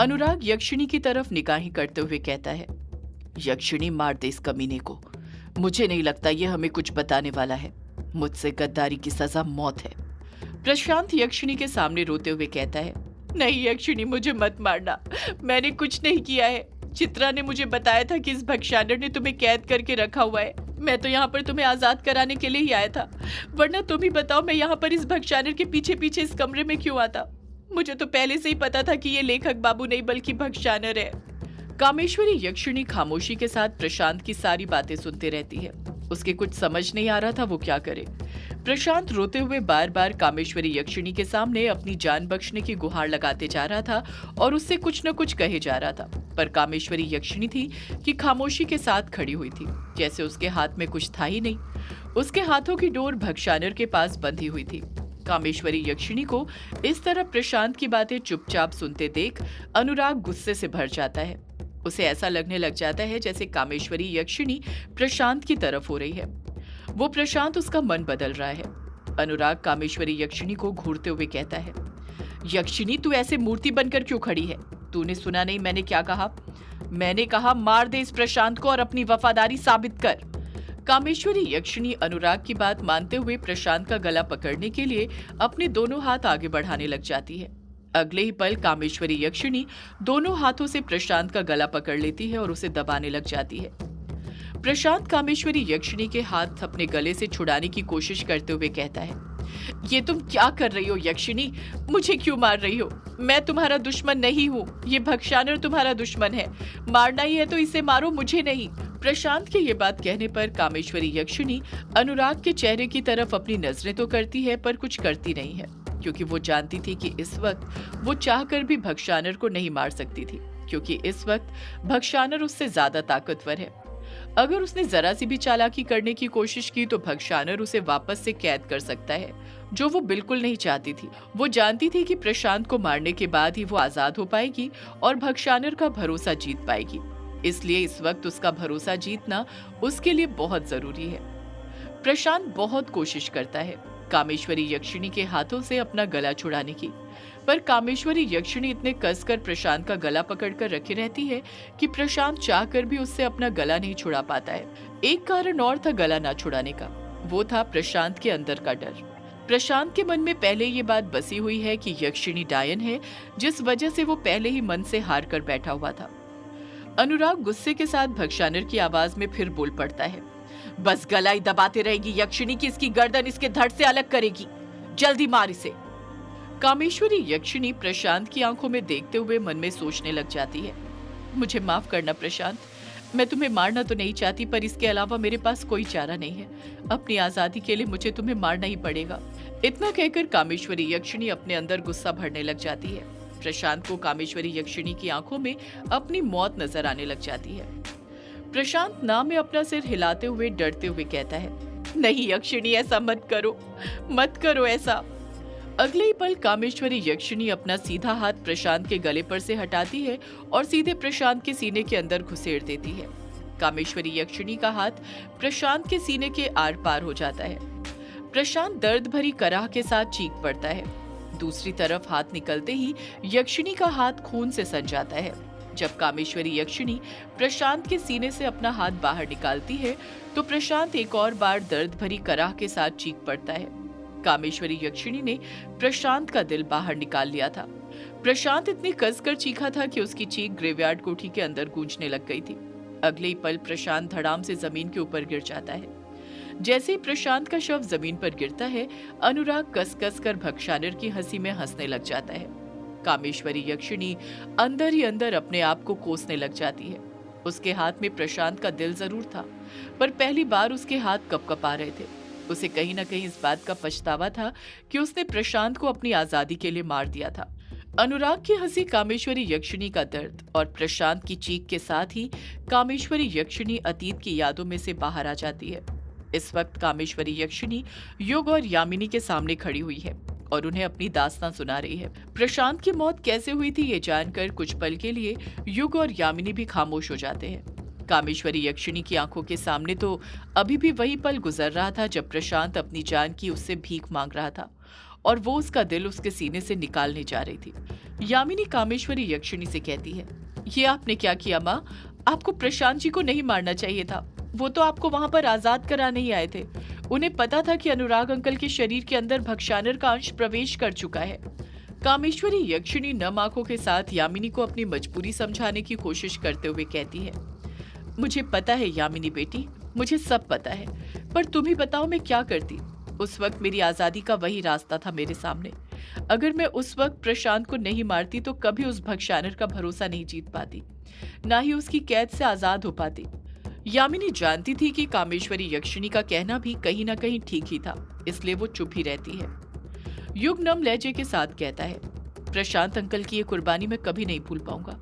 अनुराग यक्षिणी की तरफ निगाहें करते हुए कहता है, यक्षिणी, मार दे इस कमीने को। मुझे नहीं लगता ये हमें कुछ बताने वाला है। मुझसे गद्दारी की सजा मौत है। प्रशांत यक्षिणी के सामने रोते हुए कहता है, नहीं यक्षिणी, मुझे मत मारना। मैंने कुछ नहीं किया है। चित्रा ने मुझे बताया था कि इस भक्षानर ने तुम्हें कैद करके रखा हुआ है। मैं तो यहाँ पर तुम्हें आजाद कराने के लिए ही आया था, वरना तुम ही बताओ मैं यहाँ पर इस भक्षानर के पीछे पीछे इस कमरे में क्यों आता। मुझे तो पहले से ही पता था कि ये लेखक बाबू नहीं बल्कि भक्षानर है। कामेश्वरी यक्षिणी खामोशी के साथ प्रशांत की सारी बातें सुनते रहती है। उसके कुछ समझ नहीं आ रहा था वो क्या करे। प्रशांत रोते हुए बार बार कामेश्वरी यक्षिणी के सामने अपनी जान बख्शने की गुहार लगाते जा रहा था और उससे कुछ न कुछ कहे जा रहा था, पर कामेश्वरी यक्षिणी थी कि खामोशी के साथ खड़ी हुई थी, जैसे उसके हाथ में कुछ था ही नहीं। उसके हाथों की डोर भक्षानर के पास बंधी हुई थी। कामेश्वरी यक्षिणी को इस तरह प्रशांत की बातें चुपचाप सुनते देख अनुराग गुस्से से भर जाता है। उसे ऐसा लगने लग जाता है जैसे कामेश्वरी यक्षिणी प्रशांत की तरफ हो रही है। वो प्रशांत उसका मन बदल रहा है। अनुराग कामेश्वरी यक्षिणी को घूरते हुए कहता है, यक्षिणी, तू ऐसे मूर्ति बनकर क्यों खड़ी है? तूने सुना नहीं मैंने क्या कहा? मैंने कहा मार दे इस प्रशांत को और अपनी वफादारी साबित कर। कामेश्वरी यक्षिणी अनुराग की बात मानते हुए प्रशांत का गला पकड़ने के लिए अपने दोनों हाथ आगे बढ़ाने लग जाती है। अगले ही पल कामेश्वरी यक्षिणी दोनों हाथों से प्रशांत का गला पकड़ लेती है और उसे दबाने लग जाती है। प्रशांत कामेश्वरी यक्षिणी के हाथ अपने गले से छुड़ाने की कोशिश करते हुए कहता है, ये तुम क्या कर रही हो यक्षिणी? मुझे क्यों मार रही हो? मैं तुम्हारा दुश्मन नहीं हूँ। ये भक्षानर तुम्हारा दुश्मन है। मारना ही है तो इसे मारो, मुझे नहीं। प्रशांत के ये बात कहने पर कामेश्वरी यक्षिणी अनुराग के चेहरे की तरफ अपनी नजरें तो करती है पर कुछ करती नहीं है, क्योंकि वो जानती थी कि इस वक्त वो चाहकर भी भक्षानर को नहीं मार सकती थी, क्योंकि इस वक्त भक्षानर उससे ज्यादा ताकतवर है। अगर उसने जरा सी भी चालाकी करने की कोशिश की तो भक्षानर उसे वापस से कैद कर सकता है, जो वो बिल्कुल नहीं चाहती थी। वो जानती थी कि प्रशांत को मारने के बाद ही वो आजाद हो पाएगी और भक्षानर का भरोसा जीत पाएगी। इसलिए इस वक्त उसका भरोसा जीतना उसके लिए बहुत जरूरी है। प्रशांत बहुत कोशिश करता है कामेश्वरी यक्षिणी के हाथों से अपना गला छुड़ाने की, पर कामेश्वरी यक्षिणी इतने कसकर प्रशांत का गला पकड़कर रखे रहती है कि प्रशांत चाहकर भी उससे अपना गला नहीं छुड़ा पाता है। एक कारण और था गला ना छुड़ाने का, वो था प्रशांत के अंदर का डर। प्रशांत के मन में पहले ये बात बसी हुई है कि यक्षिणी डायन है, जिस वजह से वो पहले ही मन से हार कर बैठा हुआ था। अनुराग गुस्से के साथ भक्षानर की आवाज में फिर बोल पड़ता है, बस गला ही दबाते रहेगी यक्षिणी की इसकी गर्दन इसके धड़ से अलग करेगी। जल्दी मार इसे। कामेश्वरी यक्षिणी प्रशांत की आंखों में देखते हुए मन में सोचने लग जाती है, मुझे माफ करना प्रशांत, मैं तुम्हें मारना तो नहीं चाहती, पर इसके अलावा मेरे पास कोई चारा नहीं है। अपनी आजादी के लिए मुझे तुम्हें मारना ही पड़ेगा। इतना कहकर कामेश्वरी यक्षिणी अपने अंदर गुस्सा भरने लग जाती है। प्रशांत को कामेश्वरी यक्षिणी की आंखों में अपनी मौत नजर आने लग जाती है। प्रशांत ना में अपना सिर हिलाते हुए डरते हुए कहता है, नहीं यक्षिणी, ऐसा मत करो, मत करो ऐसा। अगले ही पल कामेश्वरी यक्षिणी अपना सीधा हाथ प्रशांत के गले पर से हटाती है और सीधे प्रशांत के सीने के अंदर घुसेड़ देती है। कामेश्वरी यक्षिणी का हाथ प्रशांत के सीने के आर पार हो जाता है। प्रशांत दर्द भरी कराह के साथ चीख पड़ता है। दूसरी तरफ हाथ निकलते ही यक्षिणी का हाथ खून से सन जाता है। जब कामेश्वरी यक्षिणी प्रशांत के सीने से अपना हाथ बाहर निकालती है तो प्रशांत एक और बार दर्द भरी कराह के साथ चीख पड़ता है। कामेश्वरी यक्षिणी ने प्रशांत का दिल बाहर निकाल लिया था। प्रशांत इतनी कसकर चीखा था कि उसकी चीख ग्रेवयार्ड कोठी के अंदर गूंजने लग गई थी। अगले ही पल प्रशांत धड़ाम से जमीन के ऊपर गिर जाता है। जैसे ही प्रशांत का शव जमीन पर गिरता है, अनुराग कस कस कर भक्षानर की हंसी में हंसने लग जाता है। कामेश्वरी यक्षिणी अंदर ही अंदर अपने आप को कोसने लग जाती है। उसके हाथ में प्रशांत का दिल जरूर था, पर पहली बार उसके हाथ कपकपा रहे थे। उसे कहीं न कहीं इस बात का पछतावा था कि उसने प्रशांत को अपनी आजादी के लिए मार दिया था। अनुराग की हंसी, कामेश्वरी यक्षिणी का दर्द और प्रशांत की चीख के साथ ही कामेश्वरी यक्षिणी अतीत की यादों में से बाहर आ जाती है। इस वक्त कामेश्वरी यक्षिणी युग और यामिनी के सामने खड़ी हुई है और उन्हें अपनी दास्तां सुना रही है। प्रशांत की मौत कैसे हुई थी ये जानकर कुछ पल के लिए युग और यामिनी भी खामोश हो जाते हैं। कामेश्वरी यक्षिणी की आंखों के सामने तो अभी भी वही पल गुजर रहा था जब प्रशांत अपनी जान की उससे भीख मांग रहा था और वो उसका दिल उसके सीने से निकालने जा रही थी। यामिनी कामेश्वरी यक्षिणी से कहती है, ये आपने क्या किया माँ? आपको प्रशांत जी को नहीं मारना चाहिए था। वो तो आपको वहां पर आजाद कराने ही आए थे। उन्हें पता था कि अनुराग अंकल के शरीर के अंदर भक्षानर का अंश प्रवेश कर चुका है। कामेश्वरी यक्षिणी नम आंखों के साथ यामिनी को अपनी मजबूरी समझाने की कोशिश करते हुए कहती है, मुझे पता है यामिनी बेटी, मुझे सब पता है, पर तुम ही बताओ मैं क्या करती। उस वक्त मेरी आजादी का वही रास्ता था मेरे सामने। अगर मैं उस वक्त प्रशांत को नहीं मारती तो कभी उस भक्षानर का भरोसा नहीं जीत पाती, ना ही उसकी कैद से आजाद हो पाती। यामिनी जानती थी कि कामेश्वरी यक्षिणी का कहना भी कहीं ना कहीं ठीक ही था, इसलिए वो चुप ही रहती है। युग नम लहजे के साथ कहता है, प्रशांत अंकल की ये कुर्बानी मैं कभी नहीं भूल पाऊंगा।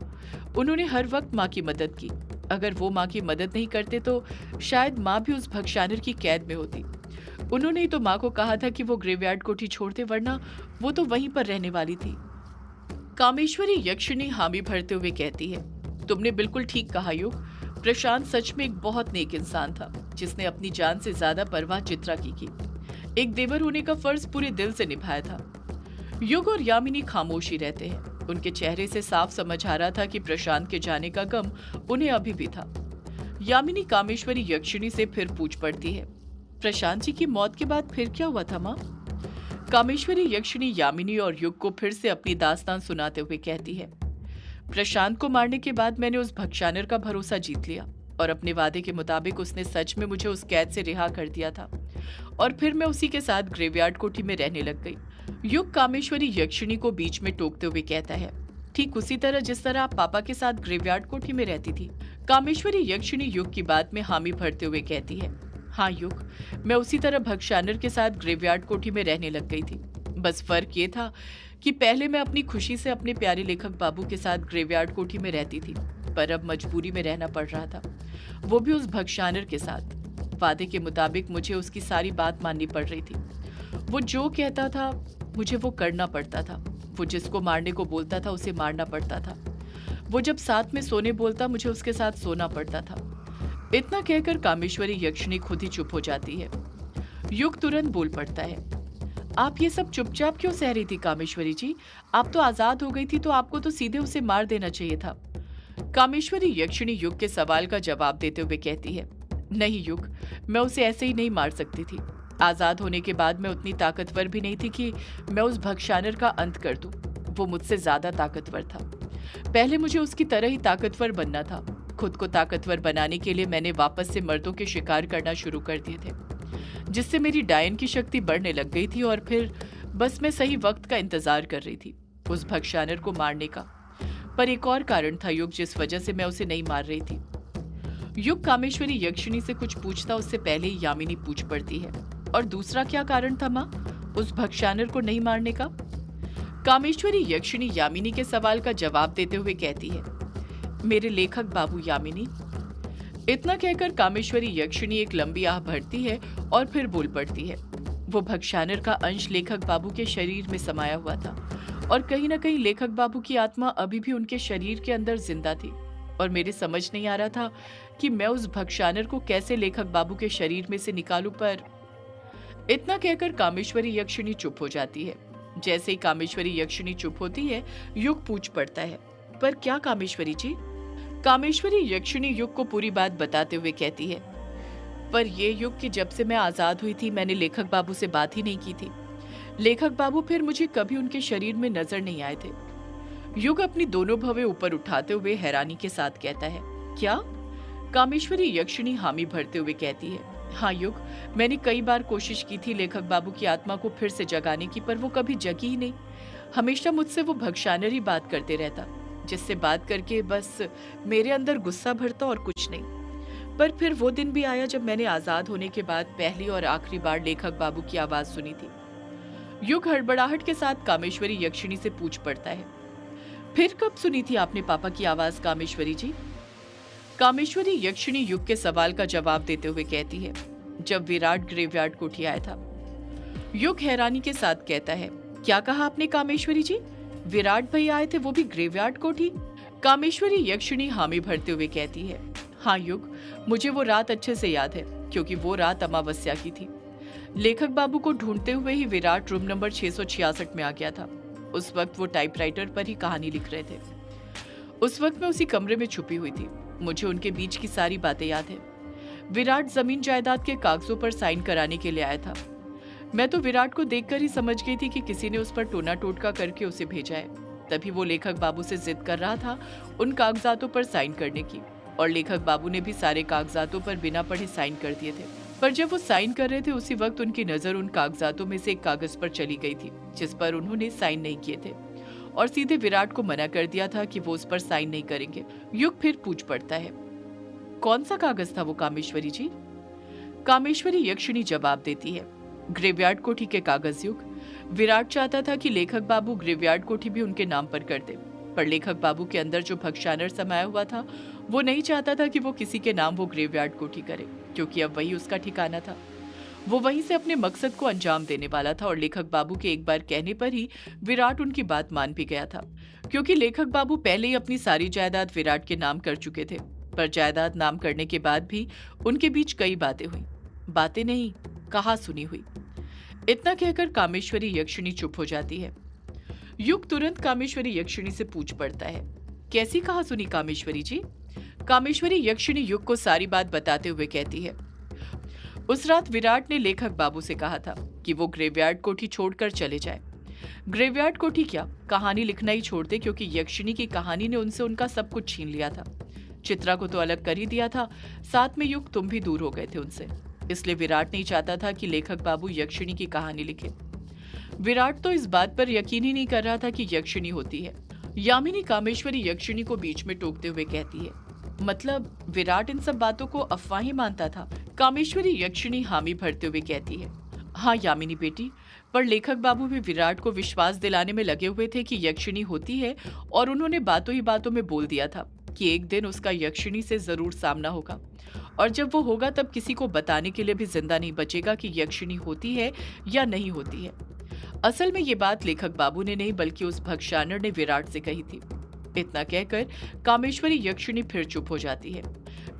उन्होंने हर वक्त माँ की मदद की। अगर वो माँ की मदद नहीं करते तो शायद माँ भी उस भक्षानर की कैद में होती। उन्होंने ही तो माँ को कहा था कि वो ग्रेवयार्ड कोठी छोड़ दे, वरना वो तो वहीं पर रहने वाली थी। कामेश्वरी यक्षिणी हामी भरते हुए कहती है, तुमने बिल्कुल ठीक कहा युग। प्रशांत सच में एक बहुत नेक इंसान था, जिसने अपनी जान से ज्यादा परवाह चित्रा की। एक देवर होने का फर्ज पूरे दिल से निभाया था। युग और यामिनी खामोश ही रहते हैं। उनके चेहरे से साफ समझ आ रहा था कि प्रशांत के जाने का गम उन्हें अभी भी था। यामिनी कामेश्वरी यक्षिणी से फिर पूछ पड़ती है, प्रशांत जी की मौत के बाद फिर क्या हुआ था माँ? कामेश्वरी यक्षिणी यामिनी और युग को फिर से अपनी दास्तान सुनाते हुए कहती है, प्रशांत को मारने के बाद मैंने उस भक्षानर का भरोसा जीत लिया और अपने वादे के मुताबिक उसने सच में मुझे उस कैद से रिहा कर दिया था और फिर मैं उसी के साथ ग्रेवयार्ड कोठी में रहने लग गई। युग कामेश्वरी यक्षिणी को बीच में टोकते हुए कहता है, ठीक उसी तरह जिस तरह आप पापा के साथ ग्रेवयार्ड कोठी में रहती थी। कामेश्वरी यक्षिणी युग की बात में हामी भरते हुए कहती है, हाँ युग, मैं उसी तरह भक्षानर के साथ ग्रेवयार्ड कोठी में रहने लग गई थी। बस फर्क ये था कि पहले मैं अपनी खुशी से अपने प्यारे लेखक बाबू के साथ ग्रेवयार्ड कोठी में रहती थी, पर अब मजबूरी में रहना पड़ रहा था, वो भी उस भक्षानर के साथ। वादे के मुताबिक मुझे उसकी सारी बात माननी पड़ रही थी। वो जो कहता था मुझे वो करना पड़ता था। वो जिसको मारने को बोलता था उसे मारना पड़ता था। वो जब साथ में सोने बोलता मुझे उसके साथ सोना पड़ता था। इतना कहकर कामेश्वरी यक्षिणी खुद ही चुप हो जाती है। युग तुरंत बोल पड़ता है, आप ये सब चुपचाप क्यों सह रही थी कामेश्वरी जी? आप तो आजाद हो गई थी, तो आपको तो सीधे उसे मार देना चाहिए था। कामेश्वरी यक्षिणी युग के सवाल का जवाब देते हुए कहती है, नहीं युग, मैं उसे ऐसे ही नहीं मार सकती थी। आजाद होने के बाद मैं उतनी ताकतवर भी नहीं थी कि मैं उस भक्षानर का अंत कर दूं। वो मुझसे ज्यादा ताकतवर था। पहले मुझे उसकी तरह ही ताकतवर बनना था। खुद को ताकतवर बनाने के लिए मैंने वापस से मर्दों के शिकार करना शुरू कर दिए थे, जिससे मेरी डायन की शक्ति बढ़ने लग गई थी और फिर बस मैं सही वक्त का इंतजार कर रही थी उस भक्षानर को मारने का। पर एक और कारण था युग, जिस वजह से मैं उसे नहीं मार रही थी। युग कामेश्वरी यक्षिणी से कुछ पूछता उससे पहले ही यामिनी पूछ पड़ती है, और दूसरा क्या कारण था माँ उस भक्षानर को नहीं मारने का? कामेश्वरी यक्षिणी यामिनी के सवाल का जवाब देते हुए कहती है, मेरे लेखक बाबू यामिनी। इतना कहकर कामेश्वरी यक्षिणी एक लंबी आह भरती है और फिर बोल पड़ती है, वो भक्षानर का अंश लेखक बाबू के शरीर में समाया हुआ था और कहीं ना कहीं लेखक बाबू की आत्मा अभी भी उनके शरीर के अंदर जिंदा थी और मेरे समझ नहीं आ रहा था कि मैं उस भक्षानर को कैसे लेखक बाबू के शरीर में से निकालूं। पर इतना कहकर कामेश्वरी यक्षिणी चुप हो जाती है। जैसे ही कामेश्वरी यक्षिणी चुप होती है, युग पूछ पड़ता है, पर क्या कामेश्वरी जी? कामेश्वरी यक्षिणी युग को पूरी बात बताते हुए कहती है, पर ये युग कि जब से मैं आजाद हुई थी मैंने लेखक बाबू से बात ही नहीं की थी। लेखक बाबू फिर मुझे कभी उनके शरीर में नजर नहीं आए थे। युग अपनी दोनों भवें ऊपर उठाते हुए हैरानी के साथ कहता है, क्या? कामेश्वरी यक्षिणी हामी भरते हुए कहती है, हाँ युग, मैंने कई बार कोशिश की थी लेखक बाबू की आत्मा को फिर से जगाने की, पर वो कभी जगी ही नहीं। हमेशा मुझसे वो भक्षानर ही बात करते रहता, जिससे बात करके बस मेरे अंदर गुस्सा भरता और कुछ नहीं। पर फिर वो दिन भी आया जब मैंने आजाद होने के बाद पहली और आखिरी बार लेखक बाबू की आवाज सुनी थी। युग हड़बड़ाहट के साथ कामेश्वरी यक्षिणी से पूछ पड़ता है, फिर कब सुनी थी आपने पापा की आवाज कामेश्वरी जी? कामेश्वरी यक्षिणी युग के सवाल का जवाब देते हुए कहती है, जब विराट ग्रेवयार्ड कोठी आया था। युग हैरानी के साथ कहता है, क्या कहा आपने कामेश्वरी जी? विराट भैया आए थे, वो भी ग्रेवयार्ड कोठी? कामेश्वरी यक्षिणी हामी भरते हुए कहती है, हाँ युग, मुझे वो रात अच्छे से याद है, क्योंकि वो रात अमावस्या की थी। लेखक बाबू को ढूंढते हुए ही विराट रूम नंबर 666 में आ गया था। उस वक्त वो टाइपराइटर पर ही कहानी लिख रहे थे। उस वक्त मैं उसी कमरे में छुपी हुई थी। मुझे उनके बीच की सारी बातें याद है। विराट जमीन जायदाद के कागजों पर साइन कराने के लिए आया था। मैं तो विराट को देखकर ही समझ गई थी कि किसी ने उस पर टोना टोटका करके उसे भेजा है। तभी वो लेखक बाबू से जिद कर रहा था उन कागजातों पर साइन करने की, और लेखक बाबू ने भी सारे कागजातों पर बिना पढ़े साइन कर दिए थे। पर जब वो साइन कर रहे थे उसी वक्त उनकी नजर उन कागजातों में से एक कागज पर चली गई थी जिस पर उन्होंने साइन नहीं किए थे, और सीधे विराट को मना कर दिया था कि वो उस पर साइन नहीं करेंगे। युग फिर पूछ पड़ता है, कौन सा कागज था वो कामेश्वरी जी? कामेश्वरी यक्षिणी जवाब देती है, ग्रेवयार्ड कोठी के कागज युग। विराट चाहता था कि लेखक बाबू ग्रेवयार्ड कोठी भी उनके नाम पर कर दे, पर लेखक बाबू के अंदर जो भक्षानर समाया हुआ था वो नहीं चाहता था कि वो किसी के नाम वो ग्रेवयार्ड कोठी करे, क्योंकि अब वही उसका ठिकाना था। वो वहीं से अपने मकसद को अंजाम देने वाला था, और लेखक बाबू के एक बार कहने पर ही विराट उनकी बात मान भी गया था, क्योंकि लेखक बाबू पहले ही अपनी सारी जायदाद विराट के नाम कर चुके थे। पर जायदाद नाम करने के बाद भी उनके बीच कई बातें हुई, बातें नहीं कहा सुनी हुई। इतना कहकर कामेश्वरी यक्षिणी चुप हो जाती है। युग तुरंत कामेश्वरी यक्षिणी से पूछ पड़ता है, कैसी कहा सुनी कामेश्वरी जी? कामेश्वरी यक्षिणी युग को सारी बात बताते हुए कहती है, उस रात विराट ने लेखक बाबू से कहा था कि वो ग्रेवयार्ड कोठी छोड़कर चले जाए। ग्रेवयार्ड कोठी क्या, कहानी लिखना ही छोड़ दे, क्योंकि यक्षिणी की कहानी ने उनसे उनका सब कुछ छीन लिया था। चित्रा को तो अलग कर ही दिया था, साथ में युग तुम भी दूर हो गए थे उनसे। इसलिए विराट नहीं चाहता था कि लेखक बाबू यक्षिणी की कहानी लिखे। विराट तो इस बात पर यकीन ही नहीं कर रहा था कि यक्षिणी होती है। यामिनी कामेश्वरी यक्षिणी को बीच में टोकते हुए कहती है, मतलब विराट इन सब बातों को अफवाह ही मानता था? कामेश्वरी यक्षिणी हामी भरते हुए कहती है, हाँ यामिनी बेटी, पर लेखक बाबू भी विराट को विश्वास दिलाने में लगे हुए थे कि यक्षिणी होती है, और उन्होंने बातों ही बातों में बोल दिया था कि एक दिन उसका यक्षिणी से जरूर सामना होगा, और जब वो होगा तब किसी को बताने के लिए भी जिंदा नहीं बचेगा कि यक्षिणी होती है या नहीं होती है। असल में ये बात लेखक बाबू ने नहीं बल्कि उस भक्षानर ने विराट से कही थी। इतना कहकर कामेश्वरी यक्षिणी फिर चुप हो जाती है।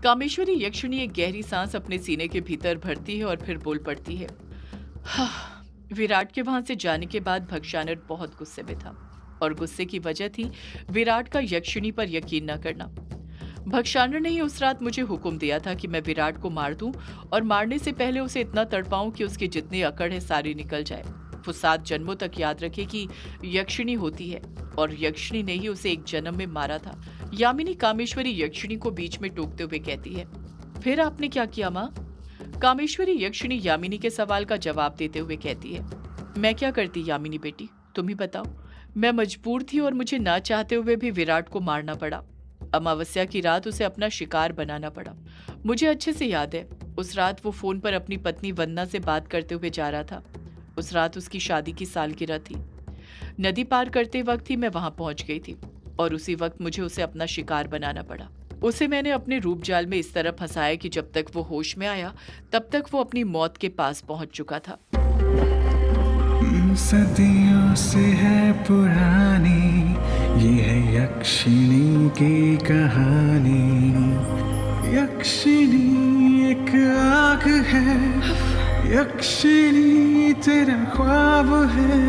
कामेश्वरी यक्षिणी एक गहरी सांस अपने सीने के भीतर भरती है और फिर बोल पड़ती है, विराट के वहां से जाने के बाद भक्षानर बहुत गुस्से में था, और गुस्से की वजह थी विराट का यक्षिणी पर यकीन न करना। भक्षानर ने ही उस रात मुझे हुक्म दिया था कि मैं विराट को मार दूं, और मारने से पहले उसे इतना तड़पाऊं कि उसकी जितनी अकड़ है सारी निकल जाए। वो 7 जन्मों तक याद रखे कि यक्षिणी होती है, और यक्षिणी ने ही उसे एक जन्म में मारा था। यामिनी कामेश्वरी यक्षिणी को बीच में टोकते हुए कहती है, फिर आपने क्या किया माँ? कामेश्वरी यक्षिणी यामिनी के सवाल का जवाब देते हुए कहती है, मैं क्या करती यामिनी बेटी, तुम ही बताओ। मैं मजबूर थी और मुझे ना चाहते हुए भी विराट को मारना पड़ा। अमावस्या की रात उसे अपना शिकार बनाना पड़ा। मुझे अच्छे से याद है, उस रात वो फोन पर अपनी पत्नी वंदना से बात करते हुए जा रहा था। उस रात उसकी शादी की सालगिरह थी। नदी पार करते वक्त ही मैं वहां पहुंच गई थी, और उसी वक्त मुझे उसे अपना शिकार बनाना पड़ा। उसे मैंने अपने रूप जाल में इस तरह फंसाया कि जब तक वो होश में आया तब तक वो अपनी मौत के पास पहुंच चुका था। सदियों से है पुरानी ये है यक्षिणी की कहानी। यक्षिणी एक आग है, यक्षिणी तेरा ख्वाब है।